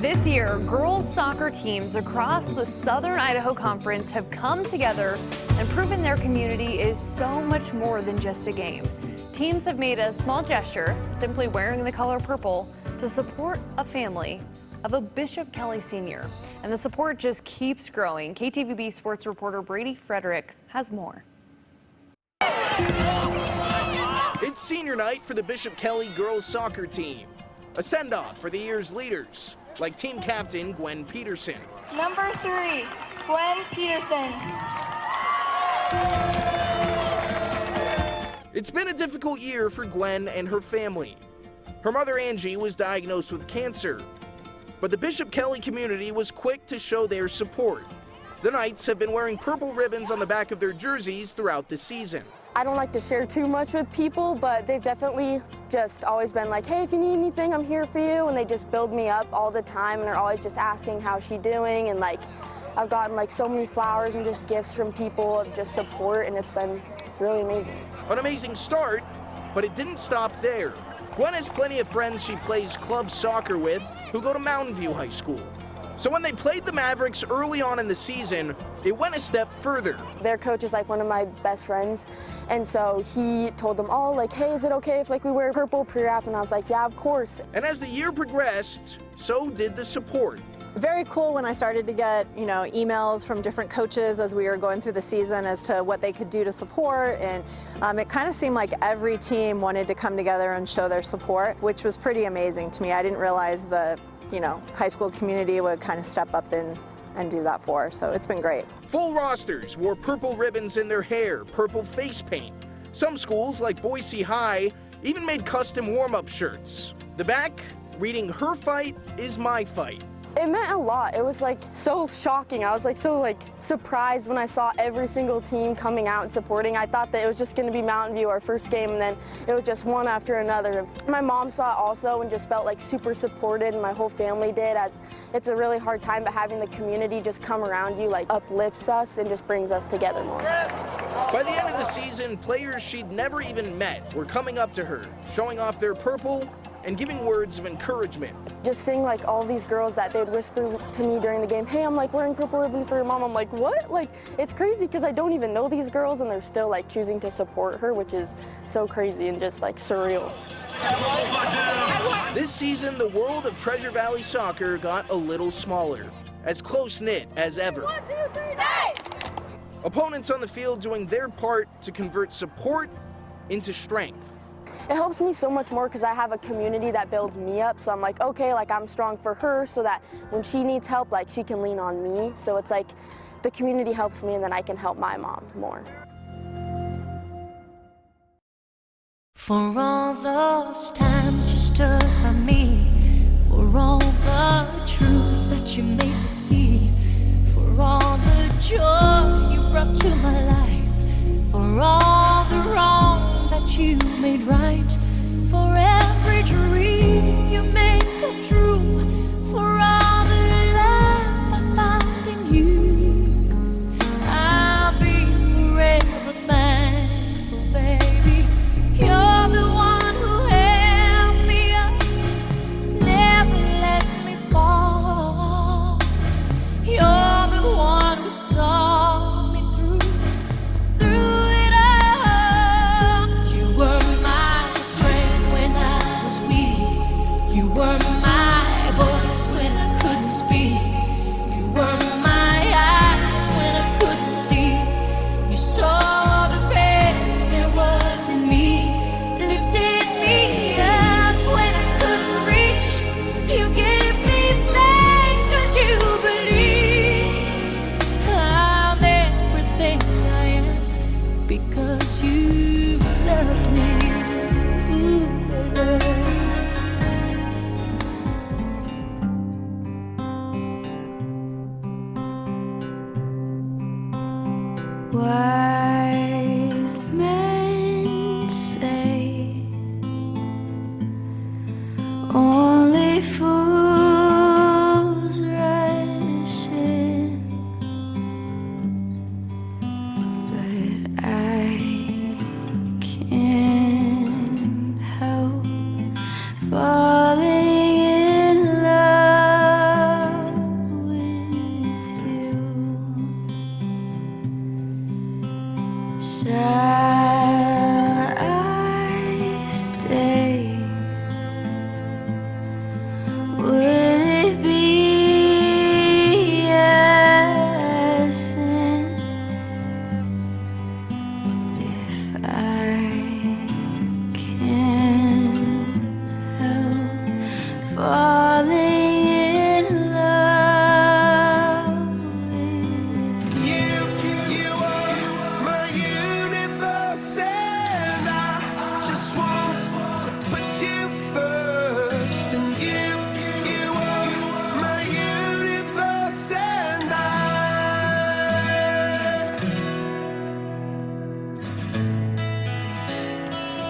This year, girls soccer teams across the Southern Idaho Conference have come together and proven their community is so much more than just a game. Teams have made a small gesture, simply wearing the color purple, to support a family of a Bishop Kelly senior. And the support just keeps growing. KTVB sports reporter Brady Frederick has more. It's senior night for the Bishop Kelly girls soccer team. A send-off for the year's leaders, like team captain Gwen Peterson. Number 3, Gwen Peterson. It's been a difficult year for Gwen and her family. Her mother Angie was diagnosed with cancer, but the Bishop Kelly community was quick to show their support. The Knights have been wearing purple ribbons on the back of their jerseys throughout the season. I don't like to share too much with people, but they've definitely just always been like, hey, if you need anything, I'm here for you. And they just build me up all the time, and they're always just asking how's she doing. And like, I've gotten like so many flowers and just gifts from people of just support, and it's been really amazing. An amazing start, but it didn't stop there. Gwen has plenty of friends she plays club soccer with who go to Mountain View High School. So when they played the Mavericks early on in the season, it went a step further. Their coach is like one of my best friends, and so he told them all like, hey, is it okay if like we wear purple pre-wrap? And I was like, yeah, of course. And as the year progressed, so did the support. Very cool when I started to get, emails from different coaches as we were going through the season as to what they could do to support, and it kind of seemed like every team wanted to come together and show their support, which was pretty amazing to me. I didn't realize the high school community would kind of step up and do that for us, so it's been great. Full rosters wore purple ribbons in their hair, purple face paint. Some schools, like Boise High, even made custom warm-up shirts. The back, reading, "Her fight is my fight." It meant a lot. It was like so shocking. I was like so like surprised when I saw every single team coming out and supporting. I thought that it was just going to be Mountain View our first game, and then it was just one after another. My mom saw it also and just felt like super supported, and my whole family did, as it's a really hard time, but having the community just come around you like uplifts us and just brings us together more. By the end of the season, players she'd never even met were coming up to her, showing off their purple and giving words of encouragement. Just seeing like all these girls that they'd whisper to me during the game, hey, I'm like wearing purple ribbon for your mom. I'm like, what? Like, it's crazy because I don't even know these girls, and they're still like choosing to support her, which is so crazy and just like surreal. This season, the world of Treasure Valley soccer got a little smaller, as close-knit as ever. 1, 2, 3, nice! Opponents on the field doing their part to convert support into strength. It helps me so much more because I have a community that builds me up. So I'm like, okay, like I'm strong for her so that when she needs help, like she can lean on me. So it's like the community helps me, and then I can help my mom more. For all those times you stood by me, for all the truth that you made me see, for all the joy you brought to my life, for all the wrong that you made right, for every dream you made come true, for all the love I found in you, I'll be forever thankful, baby. You're the one who held me up, never let me fall. You're the one who saw me through it all.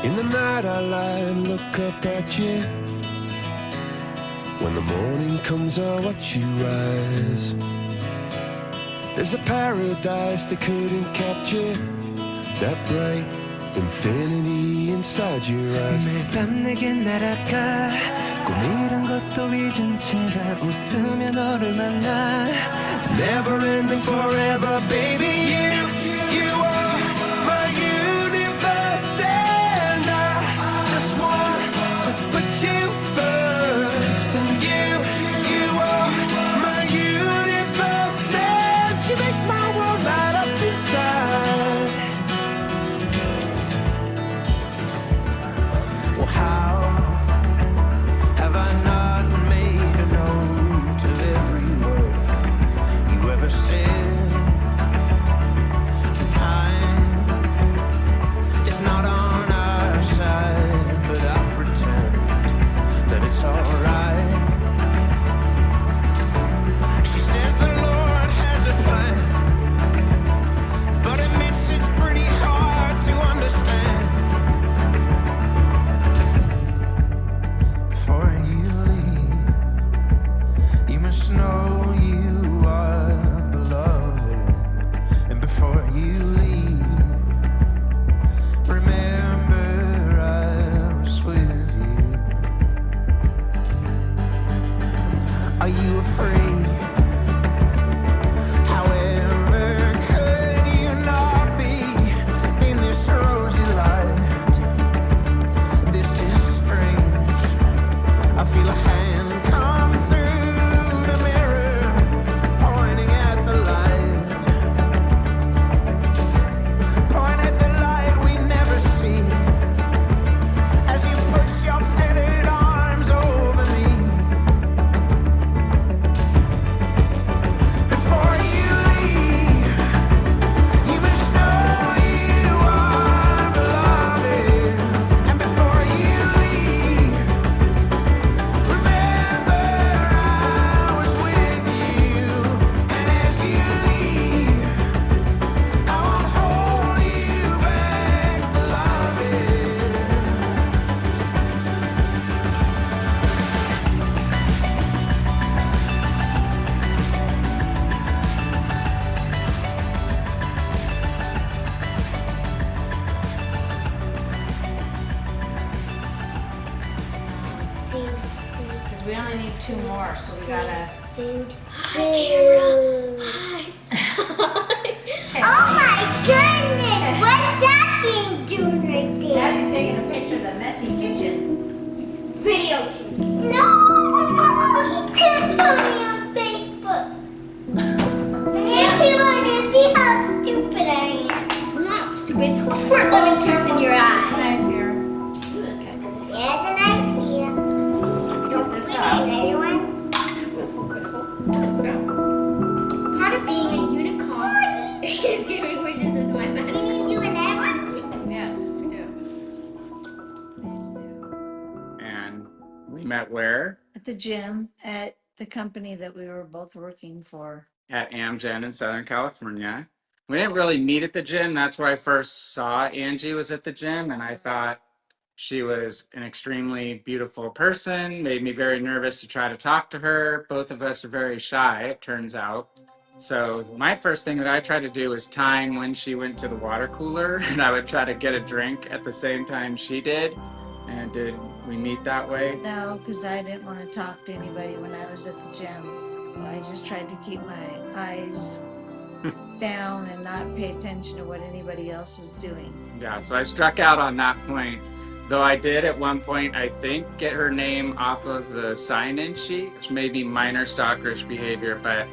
In the night I lie and look up at you. When the morning comes I watch you rise. There's a paradise they couldn't capture, that bright infinity inside your eyes. 매일 밤 내겐 날아가 꿈이란 것도 잊은 채라 웃으며 너를 만나. Never ending forever, baby. You are my universe, and I just want to put you first. And you are my universe, and you make my world light up inside. Well, how have I not made a note of every word you ever said? Time is not on our side, but I pretend that it's alright. She says the Lord has a plan, but admits it's pretty hard to understand. Before you leave, you must know you are beloved. And before you leave, remember I was with you. Are you afraid? However, could you not be in this rosy light? This is strange. I feel a hand come through the mirror, pointing at the light. Point at the light we never see, as you put your feathered arms over me. Before you leave, you must know you are beloved. And before you leave, remember I was with you. And as you leave, I won't hold you back, beloved. Because we only need 2 more, so we gotta. Oh my goodness! What's that thing doing right there? Daddy's taking a picture of the messy kitchen. It's videotaping. No! He can't put me on Facebook. And then people are gonna see how stupid I am. I'm not stupid. I'll squirt lemon juice in your eye. Knife here. There's a knife here. Don't put it in, everyone. Part of being a unicorn is giving wishes with my mouth. We need to do another one? Yes, we do. And we met where? At the gym at the company that we were both working for. At Amgen in Southern California. We didn't really meet at the gym. That's where I first saw Angie, was at the gym, and I thought she was an extremely beautiful person, made me very nervous to try to talk to her. Both of us are very shy, it turns out. So my first thing that I tried to do was time when she went to the water cooler, and I would try to get a drink at the same time she did. And did we meet that way? No, because I didn't want to talk to anybody when I was at the gym. I just tried to keep my eyes down and not pay attention to what anybody else was doing. Yeah, so I struck out on that point. Though I did at one point, I think, get her name off of the sign-in sheet, which may be minor stalkerish behavior, but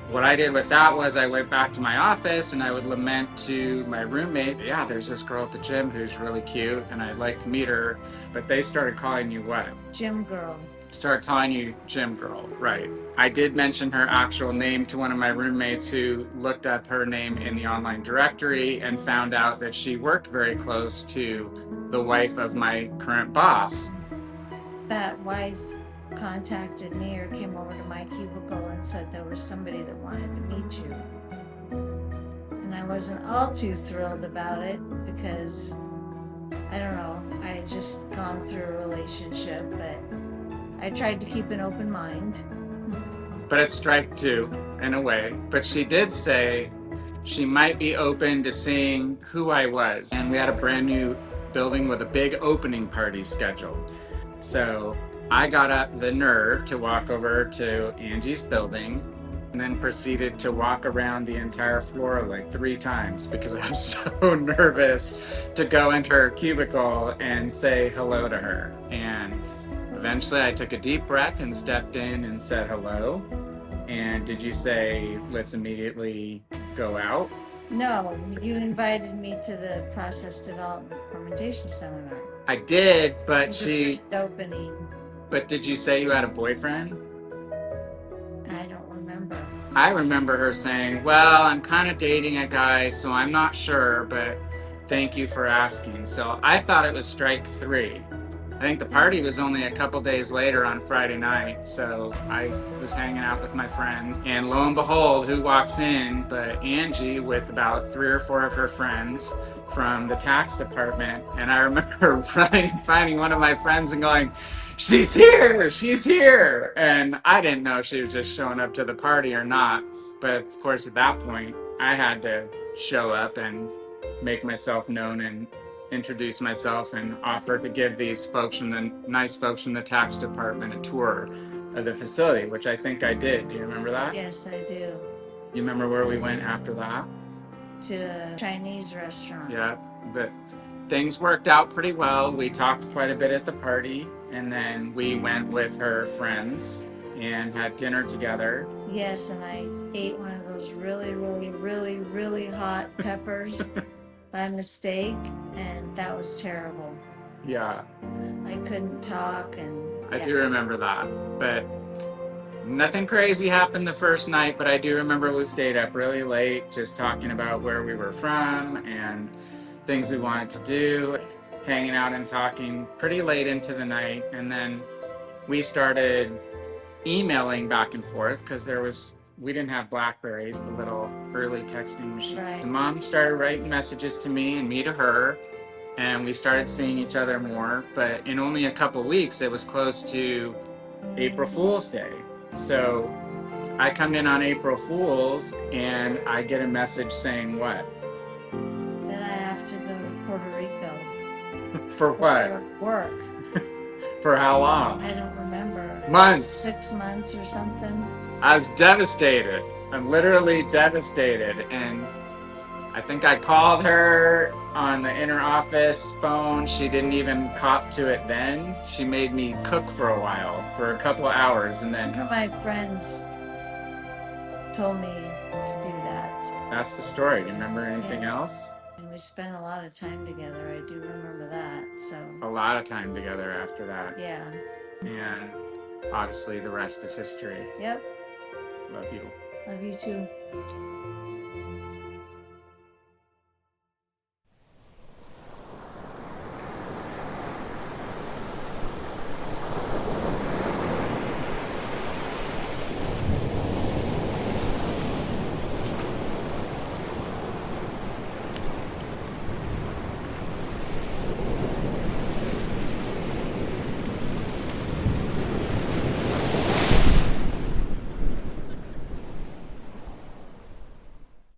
what I did with that was I went back to my office and I would lament to my roommate, yeah, there's this girl at the gym who's really cute and I'd like to meet her, but they started calling you what? Gym girl. Started calling you gym girl, right. I did mention her actual name to one of my roommates who looked up her name in the online directory and found out that she worked very close to the wife of my current boss. That wife contacted me or came over to my cubicle and said there was somebody that wanted to meet you. And I wasn't all too thrilled about it because, I don't know, just gone through a relationship, but I tried to keep an open mind. But it's strike two in a way. But she did say she might be open to seeing who I was. And we had a brand new building with a big opening party scheduled. So I got up the nerve to walk over to Angie's building and then proceeded to walk around the entire floor like 3 times because I was so nervous to go into her cubicle and say hello to her. And eventually I took a deep breath and stepped in and said hello. And did you say, let's immediately go out? No, you invited me to the process development fermentation seminar. I did, but It was she, the opening. but did you say you had a boyfriend? I don't remember. I remember her saying, well, I'm kind of dating a guy, so I'm not sure, but thank you for asking. So I thought it was strike 3. I think the party was only a couple days later on Friday night, so I was hanging out with my friends, and lo and behold, who walks in but Angie with about 3 or 4 of her friends from the tax department. And I remember running, finding one of my friends and going, she's here, she's here. And I didn't know she was just showing up to the party or not, but of course at that point I had to show up and make myself known and introduce myself and offer to give these folks from the nice folks from the tax department a tour of the facility, which I think I did. Do you remember that? Yes, I do. You remember where we went after that? To a Chinese restaurant. Yeah, but things worked out pretty well. We talked quite a bit at the party, and then we went with her friends and had dinner together. Yes, and I ate one of those really, really, really, really hot peppers by mistake, and that was terrible. Yeah, I couldn't talk, and I do remember that, but nothing crazy happened the first night, but I do remember we stayed up really late just talking about where we were from and things we wanted to do, hanging out and talking pretty late into the night. And then we started emailing back and forth because we didn't have Blackberries, the little early texting machine. Right. Mom started writing messages to me and me to her, and we started seeing each other more. But in only a couple weeks, it was close to April Fool's Day. So I come in on April Fool's and I get a message saying what? then I have to go to Puerto Rico. For what? For work. For how long? I don't remember. Months. 6 months or something. I was devastated. I'm literally devastated. And I think I called her on the inner office phone. She didn't even cop to it then. She made me cook for a while, for a couple of hours, and then One of my friends told me to do that. that's the story. Do you remember anything else? And we spent a lot of time together. I do remember that. So, A lot of time together after that. yeah. And obviously the rest is history. Yep. Love you. Love you too.